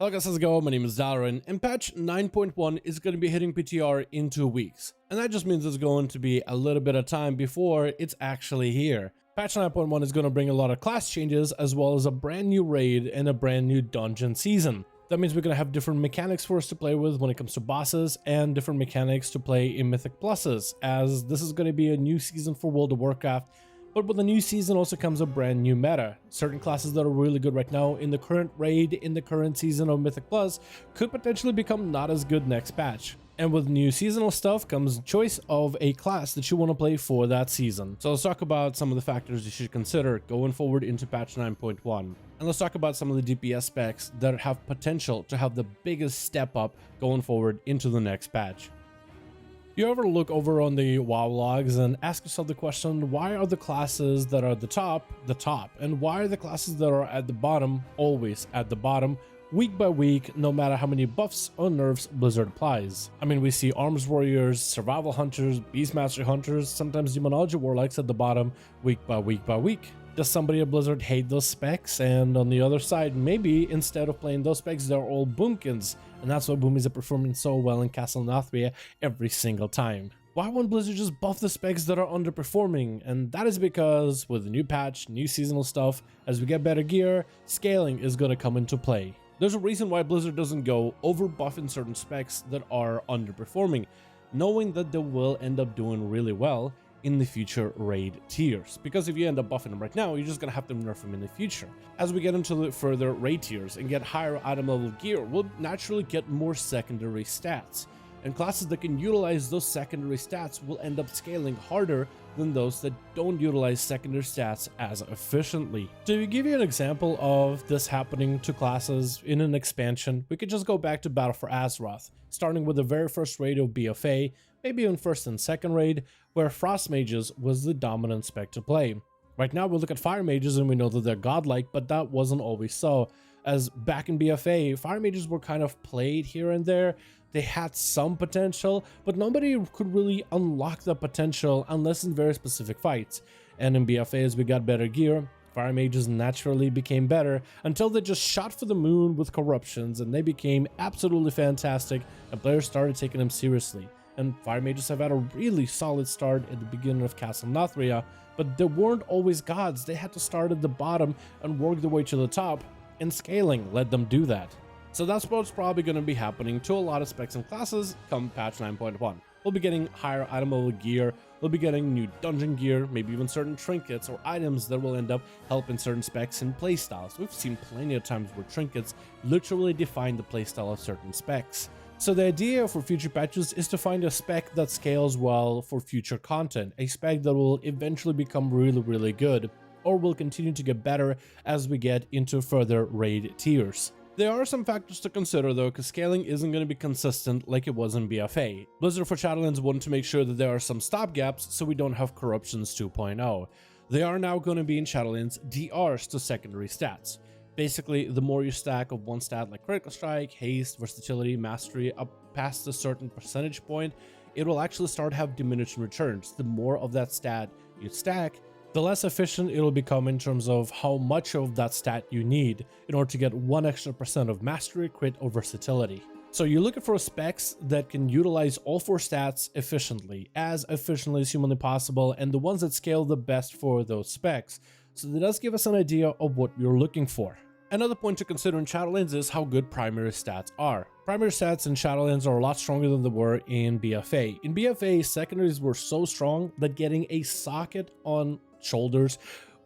Hello guys, how's it going? My name is Dalaran, and patch 9.1 is going to be hitting PTR in 2 weeks. And that just means it's going to be a little bit of time before it's actually here. Patch 9.1 is going to bring a lot of class changes, as well as a brand new raid and a brand new dungeon season. That means we're going to have different mechanics for us to play with when it comes to bosses, and different mechanics to play in Mythic Pluses, as this is going to be a new season for World of Warcraft. But with the new season also comes a brand new meta. Certain classes that are really good right now in the current raid, in the current season of Mythic Plus, could potentially become not as good next patch. And with new seasonal stuff comes choice of a class that you want to play for that season. So let's talk about some of the factors you should consider going forward into patch 9.1. And let's talk about some of the DPS specs that have potential to have the biggest step up going forward into the next patch. You ever look over on the WoW logs and ask yourself the question, why are the classes that are at the top, and why are the classes that are at the bottom always at the bottom, week by week, no matter how many buffs or nerfs Blizzard applies? I mean, we see Arms Warriors, Survival Hunters, Beastmaster Hunters, sometimes Demonology Warlocks at the bottom, week by week by week. Does somebody at Blizzard hate those specs? And on the other side, maybe instead of playing those specs, they're all boomkins, and that's why boomies are performing so well in Castle Nathria every single time. Why won't Blizzard just buff the specs that are underperforming? And that is because with the new patch, new seasonal stuff, as we get better gear, scaling is going to come into play. There's a reason why Blizzard doesn't go over buffing certain specs that are underperforming, knowing that they will end up doing really well in the future raid tiers, because if you end up buffing them right now, you're just gonna have to nerf them in the future. As we get into the further raid tiers and get higher item level gear, we'll naturally get more secondary stats, and classes that can utilize those secondary stats will end up scaling harder than those that don't utilize secondary stats as efficiently. To give you an example of this happening to classes in an expansion, we could just go back to Battle for Azeroth, starting with the very first raid of BFA, maybe even first and second raid, where Frost Mages was the dominant spec to play. Right now we look at Fire Mages and we know that they're godlike, but that wasn't always so, as back in BFA, Fire Mages were kind of played here and there. They had some potential, but nobody could really unlock the potential unless in very specific fights. And in BFA, as we got better gear, Fire Mages naturally became better until they just shot for the moon with corruptions, and they became absolutely fantastic, and players started taking them seriously. And Fire Mages have had a really solid start at the beginning of Castle Nathria, but they weren't always gods. They had to start at the bottom and work their way to the top, and scaling let them do that. So that's what's probably going to be happening to a lot of specs and classes come patch 9.1. We'll be getting higher item level gear, we'll be getting new dungeon gear, maybe even certain trinkets or items that will end up helping certain specs and playstyles. We've seen plenty of times where trinkets literally define the playstyle of certain specs. So the idea for future patches is to find a spec that scales well for future content, a spec that will eventually become really good, or will continue to get better as we get into further raid tiers. There are some factors to consider though, because scaling isn't going to be consistent like it was in BFA. Blizzard for Shadowlands wanted to make sure that there are some stopgaps so we don't have Corruptions 2.0. They are now going to be in Shadowlands DRs to secondary stats. Basically, the more you stack of one stat like Critical Strike, Haste, Versatility, Mastery up past a certain percentage point, it will actually start to have diminishing returns. The more of that stat you stack, the less efficient it'll become in terms of how much of that stat you need in order to get 1 extra % of Mastery, Crit, or Versatility. So you're looking for specs that can utilize all 4 stats efficiently as humanly possible, and the ones that scale the best for those specs. So that does give us an idea of what you're looking for. Another point to consider in Shadowlands is how good primary stats are. Primary stats in Shadowlands are a lot stronger than they were in BFA. In BFA, secondaries were so strong that getting a socket on shoulders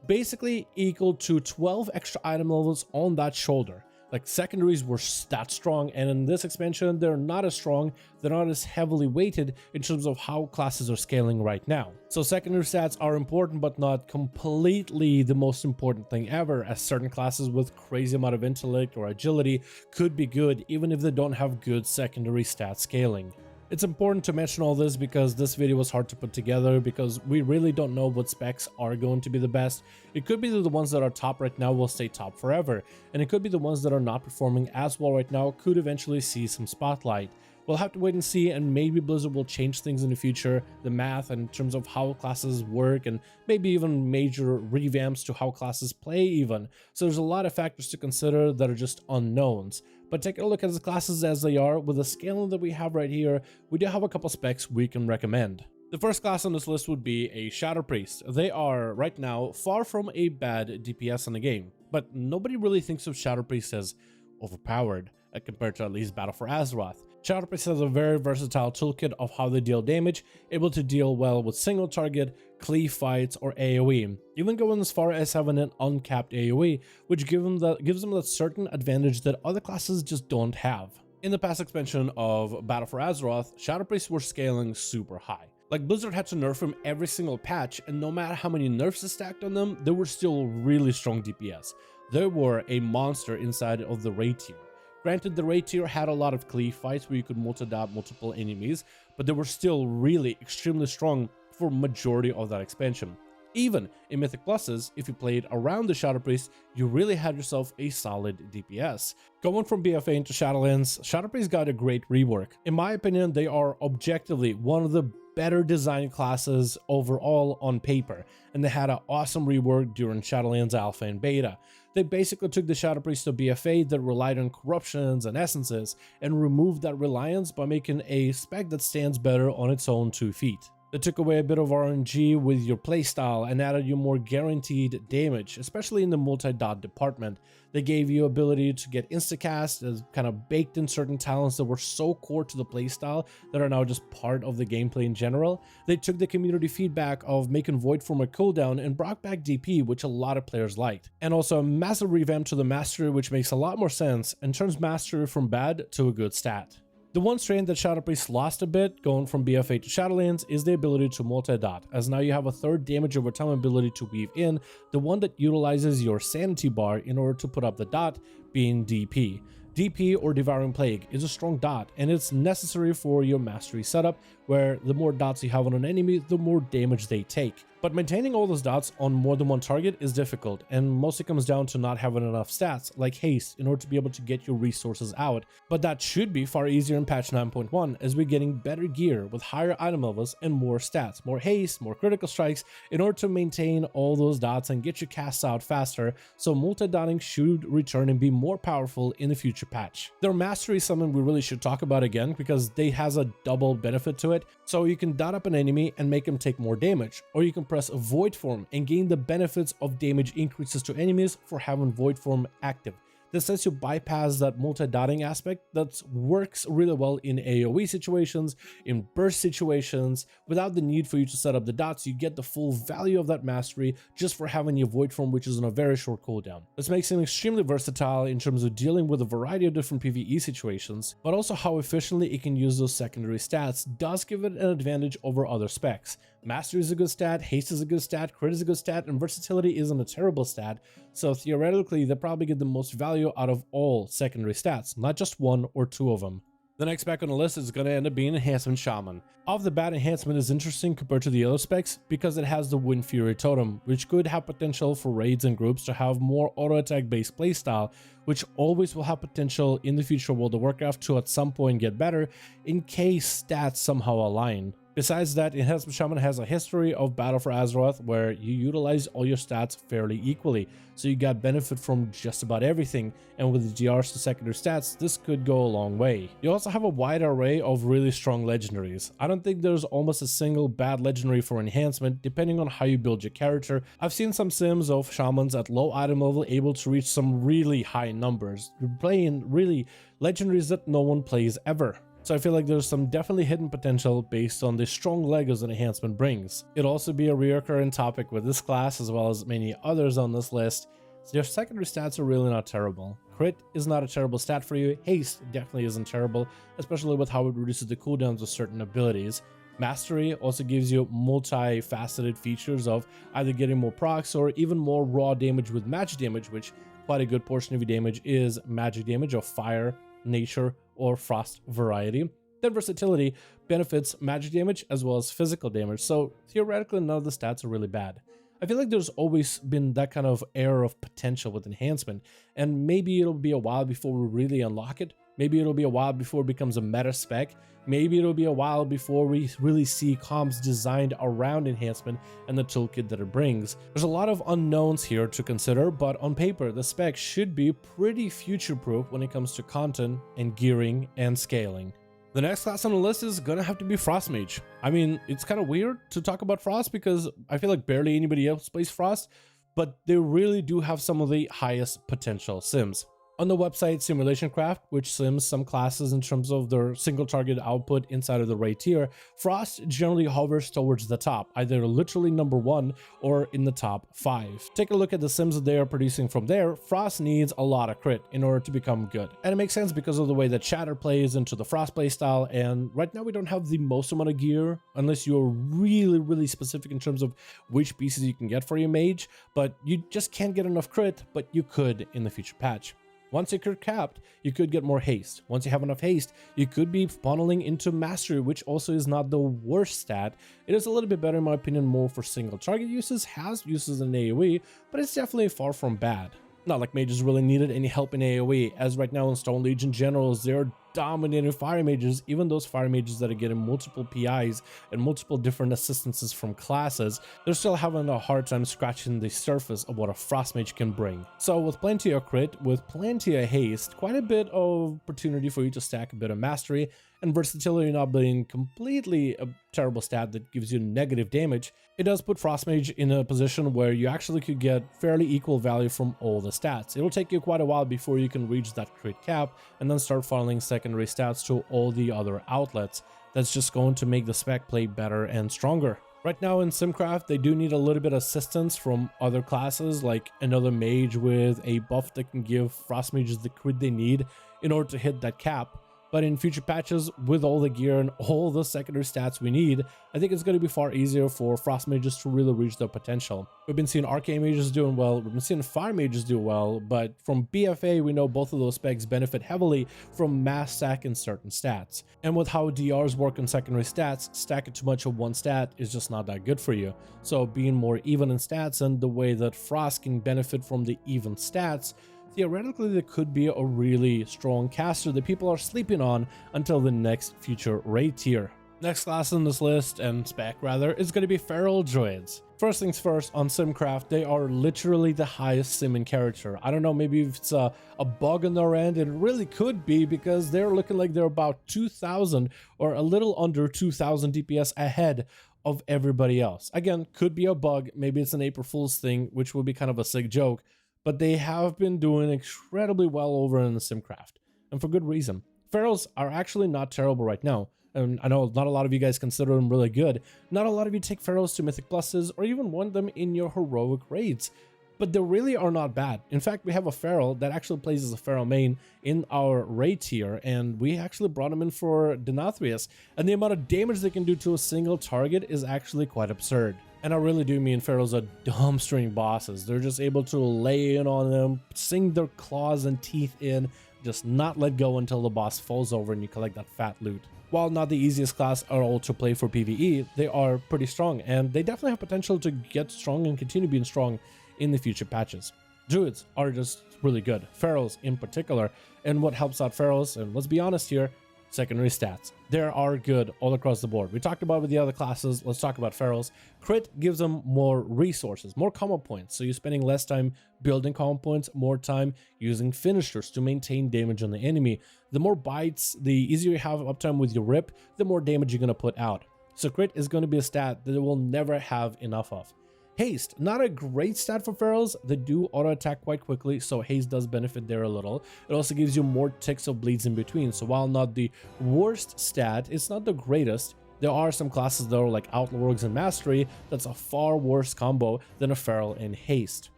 basically equal to 12 extra item levels on that shoulder. Like, secondaries were that strong, and in this expansion they're not as strong, they're not as heavily weighted in terms of how classes are scaling right now. So secondary stats are important, but not completely the most important thing ever, as certain classes with crazy amount of intellect or agility could be good even if they don't have good secondary stat scaling. It's important to mention all this because this video was hard to put together, because we really don't know what specs are going to be the best. It could be that the ones that are top right now will stay top forever, and it could be the ones that are not performing as well right now could eventually see some spotlight. We'll have to wait and see, and maybe Blizzard will change things in the future, the math in terms of how classes work, and maybe even major revamps to how classes play even. So there's a lot of factors to consider that are just unknowns. But taking a look at the classes as they are, with the scaling that we have right here, we do have a couple specs we can recommend. The first class on this list would be a Shadow Priest. They are, right now, far from a bad DPS in the game, but nobody really thinks of Shadow Priest as overpowered compared to at least Battle for Azeroth. Shadow Priest has a very versatile toolkit of how they deal damage, able to deal well with single target, cleave fights, or AoE, even going as far as having an uncapped AoE, which gives them that certain advantage that other classes just don't have. In the past expansion of Battle for Azeroth, Shadow Priests were scaling super high. Like, Blizzard had to nerf him every single patch, and no matter how many nerfs is stacked on them, they were still really strong DPS. They were a monster inside of the raid tier. Granted, the raid tier had a lot of cleave fights where you could multi-dot multiple enemies, but they were still really extremely strong for majority of that expansion. Even in Mythic Pluses, if you played around the Shadow Priest, you really had yourself a solid DPS. Going from BFA into Shadowlands, Shadow Priest got a great rework. In my opinion, they are objectively one of the better designed classes overall on paper, and they had an awesome rework during Shadowlands Alpha and Beta. They basically took the Shadow Priest to BFA that relied on corruptions and essences and removed that reliance by making a spec that stands better on its own 2 feet. They took away a bit of RNG with your playstyle and added you more guaranteed damage, especially in the multi-dot department. They gave you ability to get instacast as kind of baked in certain talents that were so core to the playstyle that are now just part of the gameplay in general. They took the community feedback of making Void Form a cooldown and brought back DP, which a lot of players liked. And also a massive revamp to the Mastery, which makes a lot more sense and turns Mastery from bad to a good stat. The one strand that Shadow Priest lost a bit going from BFA to Shadowlands is the ability to multi-dot, as now you have a third damage over time ability to weave in, the one that utilizes your sanity bar in order to put up the dot, being DP. DP, or Devouring Plague, is a strong dot, and it's necessary for your Mastery setup, where the more dots you have on an enemy, the more damage they take. But maintaining all those dots on more than one target is difficult, and mostly comes down to not having enough stats, like haste, in order to be able to get your resources out. But that should be far easier in patch 9.1, as we're getting better gear with higher item levels and more stats, more haste, more critical strikes, in order to maintain all those dots and get your casts out faster, so multi-dotting should return and be more powerful in the future patch. Their Mastery is something we really should talk about again, because they has a double benefit to it. So you can dot up an enemy and make him take more damage, or you can press Void Form and gain the benefits of damage increases to enemies for having Void Form active. This lets you bypass that multi-dotting aspect that works really well in AoE situations, in burst situations. Without the need for you to set up the dots, you get the full value of that Mastery just for having your Void Form, which is on a very short cooldown. This makes him extremely versatile in terms of dealing with a variety of different PvE situations, but also how efficiently it can use those secondary stats does give it an advantage over other specs. Mastery is a good stat, haste is a good stat, crit is a good stat, and versatility isn't a terrible stat, so theoretically they probably get the most value out of all secondary stats, not just one or two of them. The next spec on the list is going to end up being Enhancement Shaman. Off the bat, Enhancement is interesting compared to the other specs because it has the Wind Fury Totem, which could have potential for raids and groups to have more auto-attack based playstyle, which always will have potential in the future World of Warcraft to at some point get better in case stats somehow align. Besides that, Enhancement Shaman has a history of Battle for Azeroth where you utilize all your stats fairly equally, so you got benefit from just about everything, and with the GRs to secondary stats, this could go a long way. You also have a wide array of really strong legendaries. I don't think there's almost a single bad legendary for enhancement, depending on how you build your character. I've seen some sims of shamans at low item level able to reach some really high numbers. You're playing really legendaries that no one plays ever. So I feel like there's some definitely hidden potential based on the strong Legos that enhancement brings. It'll also be a recurring topic with this class as well as many others on this list. Their secondary stats are really not terrible. Crit is not a terrible stat for you. Haste definitely isn't terrible, especially with how it reduces the cooldowns of certain abilities. Mastery also gives you multifaceted features of either getting more procs or even more raw damage with magic damage, which quite a good portion of your damage is magic damage of fire, nature, or frost variety. Then versatility benefits magic damage as well as physical damage, so theoretically none of the stats are really bad. I feel like there's always been that kind of air of potential with enhancement, and maybe it'll be a while before we really unlock it. Maybe it'll be a while before it becomes a meta spec. Maybe it'll be a while before we really see comps designed around enhancement and the toolkit that it brings. There's a lot of unknowns here to consider, but on paper, the spec should be pretty future-proof when it comes to content and gearing and scaling. The next class on the list is gonna have to be Frost Mage. I mean, it's kind of weird to talk about Frost because I feel like barely anybody else plays Frost, but they really do have some of the highest potential sims. On the website Simulation Craft, which sims some classes in terms of their single target output inside of the raid tier, Frost generally hovers towards the top, either literally number 1 or in the top 5. Take a look at the sims that they are producing from there. Frost needs a lot of crit in order to become good. And it makes sense because of the way that Shatter plays into the Frost playstyle, and right now we don't have the most amount of gear unless you're really specific in terms of which pieces you can get for your mage, but you just can't get enough crit, but you could in the future patch. Once you're capped, you could get more haste. Once you have enough haste, you could be funneling into mastery, which also is not the worst stat. It is a little bit better in my opinion, more for single target uses, has uses in AoE, but it's definitely far from bad. Not like mages really needed any help in AoE, as right now in Stone Legion generals, they're dominating fire mages, even those fire mages that are getting multiple PIs and multiple different assistances from classes, they're still having a hard time scratching the surface of what a frost mage can bring. So with plenty of crit, with plenty of haste, quite a bit of opportunity for you to stack a bit of mastery, and versatility not being completely a terrible stat that gives you negative damage, it does put Frost Mage in a position where you actually could get fairly equal value from all the stats. It'll take you quite a while before you can reach that crit cap and then start funneling secondary stats to all the other outlets. That's just going to make the spec play better and stronger. Right now in Simcraft, they do need a little bit of assistance from other classes, like another mage with a buff that can give Frost Mages the crit they need in order to hit that cap. But in future patches, with all the gear and all the secondary stats we need, I think it's going to be far easier for Frost Mages to really reach their potential. We've been seeing Arcane Mages doing well, we've been seeing Fire Mages do well, but from BFA, we know both of those specs benefit heavily from mass stack in certain stats. And with how DRs work on secondary stats, stacking too much of one stat is just not that good for you. So being more even in stats and the way that Frost can benefit from the even stats, theoretically, there could be a really strong caster that people are sleeping on until the next future raid tier. Next class on this list, and spec rather, is going to be Feral Druids. First things first, on Simcraft, they are literally the highest sim in character. I don't know, maybe if it's a bug on their end, it really could be because they're looking like they're about 2,000 or a little under 2,000 DPS ahead of everybody else. Again, could be a bug, maybe it's an April Fool's thing, which would be kind of a sick joke. But they have been doing incredibly well over in the Simcraft, and for good reason. Ferals are actually not terrible right now, and I know not a lot of you guys consider them really good. Not a lot of you take Ferals to Mythic Pluses or even want them in your heroic raids, but they really are not bad. In fact, we have a Feral that actually plays as a Feral main in our raid tier, and we actually brought him in for Denathrius, and the amount of damage they can do to a single target is actually quite absurd. And I really do mean Ferals are dumbstring bosses. They're just able to lay in on them, sink their claws and teeth in, just not let go until the boss falls over and you collect that fat loot. While not the easiest class at all to play for PvE, they are pretty strong, and they definitely have potential to get strong and continue being strong in the future patches. Druids are just really good, Ferals in particular, and what helps out Ferals, and let's be honest here, secondary stats. They are good all across the board. We talked about with the other classes, let's talk about Ferals. Crit gives them more resources, more combo points, so you're spending less time building combo points, more time using finishers to maintain damage on the enemy. The more bites, the easier you have uptime with your rip, the more damage you're going to put out. So crit is going to be a stat that it will never have enough of. Haste, not a great stat for Ferals. They do auto attack quite quickly, so haste does benefit there a little. It also gives you more ticks of bleeds in between, so while not the worst stat, it's not the greatest. There are some classes though, like Outlaw, Rogues, and Mastery, that's a far worse combo than a Feral and haste.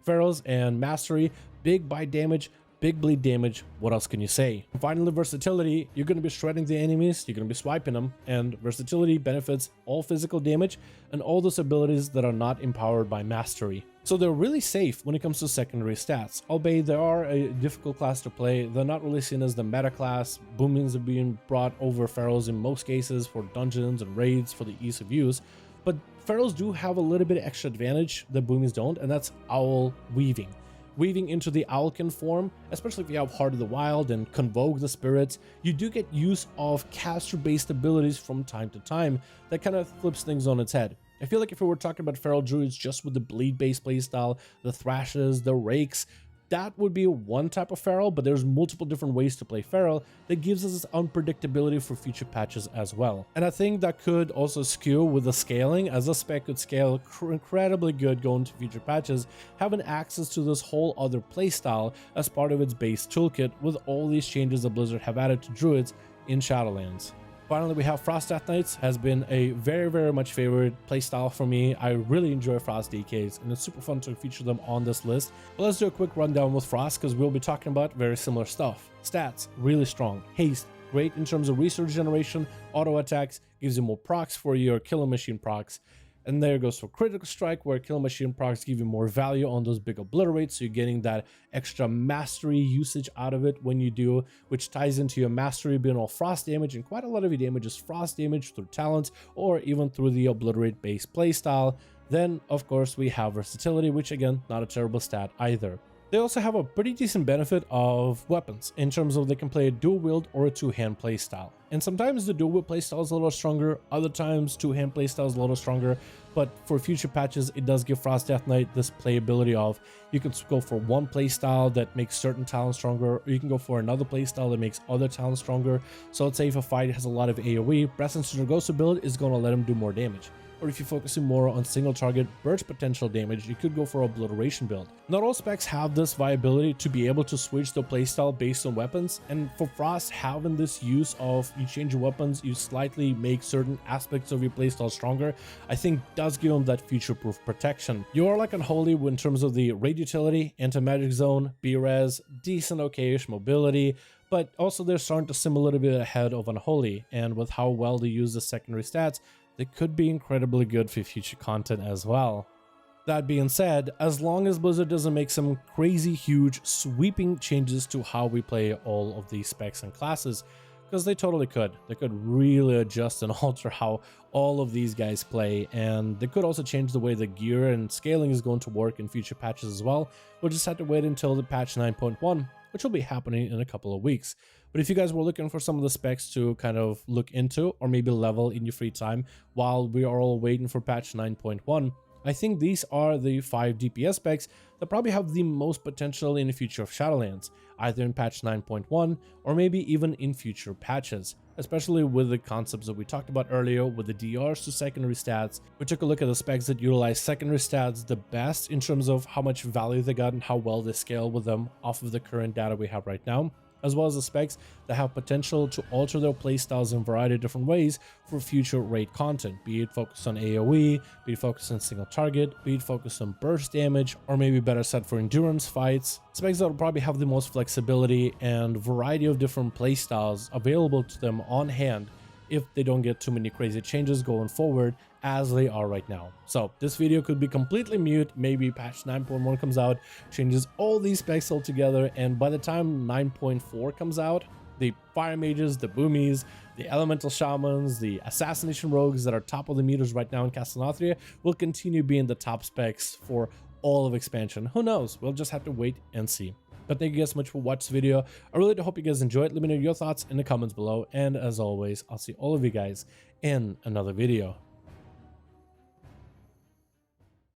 Ferals and Mastery, big bite damage, big bleed damage, what else can you say? And finally, versatility, you're going to be shredding the enemies, you're going to be swiping them, and versatility benefits all physical damage and all those abilities that are not empowered by mastery. So they're really safe when it comes to secondary stats, albeit they are a difficult class to play. They're not really seen as the meta class. Boomings are being brought over Ferals in most cases for dungeons and raids for the ease of use. But Ferals do have a little bit of extra advantage that boomies don't, and that's owl weaving. Weaving into the owlkin form, especially if you have Heart of the Wild and Convoke the Spirits, you do get use of caster-based abilities from time to time that kind of flips things on its head. I feel like if we were talking about Feral Druids just with the bleed-based playstyle, the Thrashes, the Rakes, that would be one type of Feral, but there's multiple different ways to play Feral that gives us this unpredictability for future patches as well. And I think that could also skew with the scaling, as a spec could scale incredibly good going to future patches, having access to this whole other playstyle as part of its base toolkit with all these changes that Blizzard have added to Druids in Shadowlands. Finally, we have Frost Death Knights. Has been a very much favorite playstyle for me. I really enjoy Frost DKs, and it's super fun to feature them on this list. But let's do a quick rundown with Frost, because we'll be talking about very similar stuff. Stats, really strong. Haste, great in terms of resource generation. Auto attacks, gives you more procs for your Killing Machine procs. And there goes for Critical Strike, where Killing Machine procs give you more value on those big obliterates, so you're getting that extra mastery usage out of it when you do, which ties into your mastery being all frost damage, and quite a lot of your damage is frost damage through talents or even through the obliterate based playstyle. Then of course we have versatility, which again, not a terrible stat either. They also have a pretty decent benefit of weapons in terms of they can play a dual wield or a two-hand playstyle. And sometimes the dual wield playstyle is a little stronger, other times two-hand playstyle is a little stronger, but for future patches it does give Frost Death Knight this playability of you can go for one playstyle that makes certain talents stronger, or you can go for another playstyle that makes other talents stronger. So let's say if a fight has a lot of AoE, Breath into the Ghost build is going to let him do more damage. Or if you're focusing more on single target burst potential damage, you could go for obliteration build. Not all specs have this viability to be able to switch the playstyle based on weapons, and for Frost, having this use of you change your weapons, you slightly make certain aspects of your playstyle stronger, I think does give them that future-proof protection. You are like Unholy in terms of the raid utility, anti-magic zone, B-res, decent okay-ish mobility, but also they're starting to sim a little bit ahead of Unholy, and with how well they use the secondary stats, they could be incredibly good for future content as well. That being said, as long as Blizzard doesn't make some crazy huge sweeping changes to how we play all of these specs and classes, because they totally could. They could really adjust and alter how all of these guys play, and they could also change the way the gear and scaling is going to work in future patches as well. We'll just have to wait until the patch 9.1, which will be happening in a couple of weeks. But if you guys were looking for some of the specs to kind of look into or maybe level in your free time while we are all waiting for patch 9.1, I think these are the 5 DPS specs that probably have the most potential in the future of Shadowlands, either in patch 9.1 or maybe even in future patches, especially with the concepts that we talked about earlier with the DRs to secondary stats. We took a look at the specs that utilize secondary stats the best in terms of how much value they got and how well they scale with them off of the current data we have right now, as well as the specs that have potential to alter their playstyles in a variety of different ways for future raid content, be it focused on AoE, be it focused on single target, be it focused on burst damage, or maybe better set for endurance fights. Specs that will probably have the most flexibility and variety of different playstyles available to them on hand if they don't get too many crazy changes going forward as they are right now. So this video could be completely mute, maybe patch 9.1 comes out, changes all these specs altogether, and by the time 9.4 comes out, the fire mages, the boomies, the elemental shamans, the assassination rogues that are top of the meters right now in Castellanathria will continue being the top specs for all of expansion. Who knows? We'll just have to wait and see. But thank you guys so much for watching this video. I really do hope you guys enjoyed. Let me know your thoughts in the comments below. And as always, I'll see all of you guys in another video.